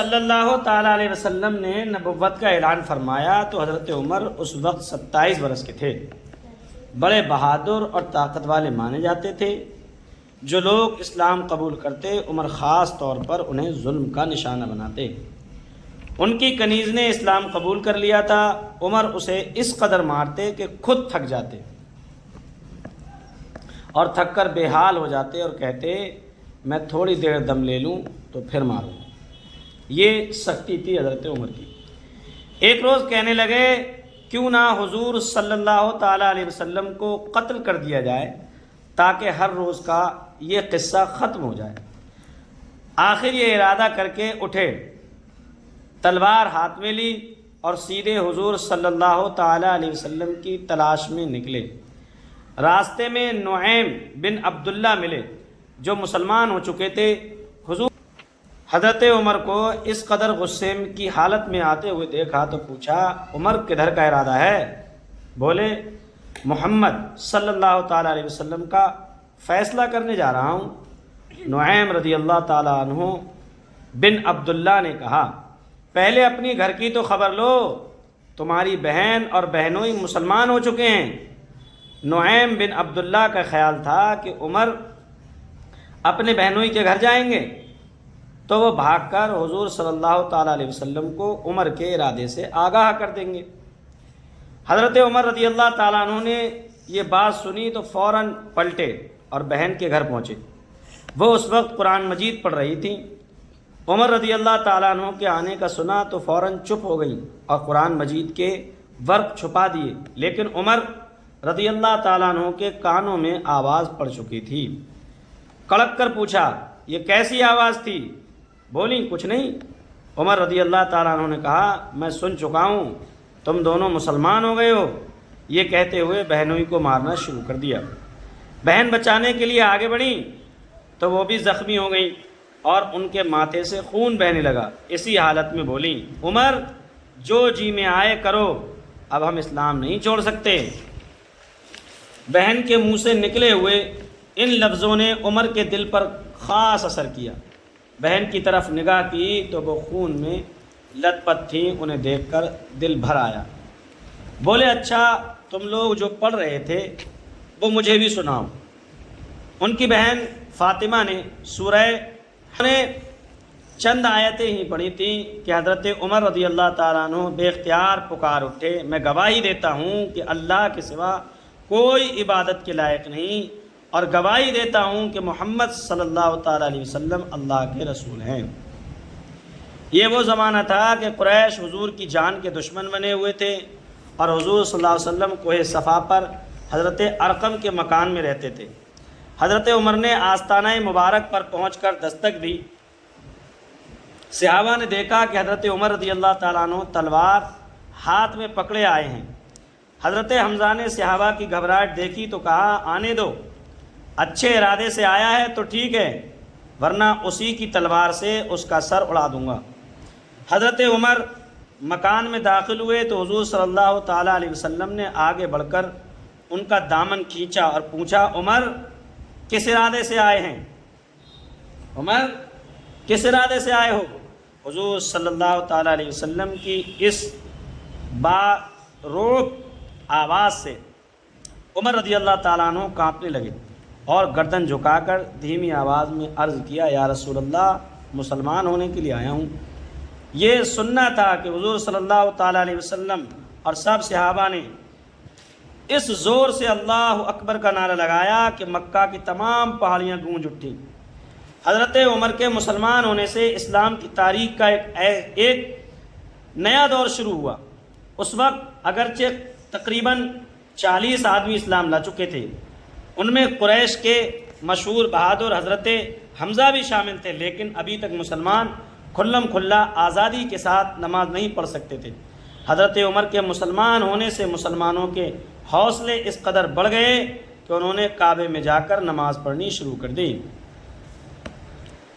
صلی اللہ تعالیٰ علیہ وسلم نے نبوت کا اعلان فرمایا تو حضرت عمر اس وقت 27 برس کے تھے۔ بڑے بہادر اور طاقت والے مانے جاتے تھے۔ جو لوگ اسلام قبول کرتے عمر خاص طور پر انہیں ظلم کا نشانہ بناتے۔ ان کی کنیز نے اسلام قبول کر لیا تھا، عمر اسے اس قدر مارتے کہ خود تھک جاتے اور تھک کر بے حال ہو جاتے اور کہتے میں تھوڑی دیر دم لے لوں تو پھر ماروں۔ یہ سختی تھی حضرت عمر کی۔ ایک روز کہنے لگے کیوں نہ حضور صلی اللہ تعالیٰ علیہ وسلم کو قتل کر دیا جائے تاکہ ہر روز کا یہ قصہ ختم ہو جائے۔ آخر یہ ارادہ کر کے اٹھے، تلوار ہاتھ میں لی اور سیدھے حضور صلی اللہ تعالیٰ علیہ وسلم کی تلاش میں نکلے۔ راستے میں نعیم بن عبداللہ ملے جو مسلمان ہو چکے تھے۔ حضور حضرت عمر کو اس قدر غصے کی حالت میں آتے ہوئے دیکھا تو پوچھا عمر کدھر کا ارادہ ہے؟ بولے محمد صلی اللہ تعالیٰ علیہ وسلم کا فیصلہ کرنے جا رہا ہوں۔ نعیم رضی اللہ تعالیٰ عنہ بن عبداللہ نے کہا پہلے اپنی گھر کی تو خبر لو، تمہاری بہن اور بہنوئی مسلمان ہو چکے ہیں۔ نعیم بن عبداللہ کا خیال تھا کہ عمر اپنے بہنوئی کے گھر جائیں گے تو وہ بھاگ کر حضور صلی اللہ تعالیٰ علیہ وسلم کو عمر کے ارادے سے آگاہ کر دیں گے۔ حضرت عمر رضی اللہ تعالیٰ عنہ نے یہ بات سنی تو فوراً پلٹے اور بہن کے گھر پہنچے۔ وہ اس وقت قرآن مجید پڑھ رہی تھیں۔ عمر رضی اللہ تعالیٰ عنہ کے آنے کا سنا تو فوراً چپ ہو گئیں اور قرآن مجید کے ورق چھپا دیے، لیکن عمر رضی اللہ تعالیٰ عنہ کے کانوں میں آواز پڑ چکی تھی۔ کڑک کر پوچھا یہ کیسی آواز تھی؟ بولی کچھ نہیں۔ عمر رضی اللہ تعالیٰ عنہ نے کہا میں سن چکا ہوں، تم دونوں مسلمان ہو گئے ہو۔ یہ کہتے ہوئے بہنوئی کو مارنا شروع کر دیا۔ بہن بچانے کے لیے آگے بڑھیں تو وہ بھی زخمی ہو گئیں اور ان کے ماتھے سے خون بہنے لگا۔ اسی حالت میں بولیں عمر جو جی میں آئے کرو، اب ہم اسلام نہیں چھوڑ سکتے۔ بہن کے منہ سے نکلے ہوئے ان لفظوں نے عمر کے دل پر خاص اثر کیا۔ بہن کی طرف نگاہ کی تو وہ خون میں لت پت تھیں، انہیں دیکھ کر دل بھر آیا۔ بولے اچھا تم لوگ جو پڑھ رہے تھے وہ مجھے بھی سناؤ۔ ان کی بہن فاطمہ نے سورہ نے چند آیتیں ہی پڑھی تھیں کہ حضرت عمر رضی اللہ تعالیٰ عنہ بے اختیار پکار اٹھے میں گواہی دیتا ہوں کہ اللہ کے سوا کوئی عبادت کے لائق نہیں، اور گواہی دیتا ہوں کہ محمد صلی اللہ تعالیٰ علیہ وسلم اللہ کے رسول ہیں۔ یہ وہ زمانہ تھا کہ قریش حضور کی جان کے دشمن بنے ہوئے تھے اور حضور صلی اللہ علیہ وسلم کوہ صفا پر حضرت ارقم کے مکان میں رہتے تھے۔ حضرت عمر نے آستانہ مبارک پر پہنچ کر دستک دی۔ صحابہ نے دیکھا کہ حضرت عمر رضی اللہ تعالیٰ عنہ تلوار ہاتھ میں پکڑے آئے ہیں۔ حضرت حمزہ نے صحابہ کی گھبراہٹ دیکھی تو کہا آنے دو، اچھے ارادے سے آیا ہے تو ٹھیک ہے، ورنہ اسی کی تلوار سے اس کا سر اڑا دوں گا۔ حضرت عمر مکان میں داخل ہوئے تو حضور صلی اللہ تعالیٰ علیہ وسلم نے آگے بڑھ کر ان کا دامن کھینچا اور پوچھا عمر کس ارادے سے آئے ہیں؟ عمر کس ارادے سے آئے ہو؟ حضور صلی اللہ تعالیٰ علیہ وسلم کی اس باروب آواز سے عمر رضی اللہ تعالیٰ عنہ کانپنے لگے اور گردن جھکا کر دھیمی آواز میں عرض کیا یا رسول اللہ مسلمان ہونے کے لیے آیا ہوں۔ یہ سننا تھا کہ حضور صلی اللہ تعالیٰ علیہ وسلم اور سب صحابہ نے اس زور سے اللہ اکبر کا نعرہ لگایا کہ مکہ کی تمام پہاڑیاں گونج اٹھیں۔ حضرت عمر کے مسلمان ہونے سے اسلام کی تاریخ کا ایک نیا دور شروع ہوا۔ اس وقت اگرچہ تقریباً 40 آدمی اسلام لا چکے تھے، ان میں قریش کے مشہور بہادر حضرت حمزہ بھی شامل تھے، لیکن ابھی تک مسلمان کھلم کھلا آزادی کے ساتھ نماز نہیں پڑھ سکتے تھے۔ حضرت عمر کے مسلمان ہونے سے مسلمانوں کے حوصلے اس قدر بڑھ گئے کہ انہوں نے کعبے میں جا کر نماز پڑھنی شروع کر دی۔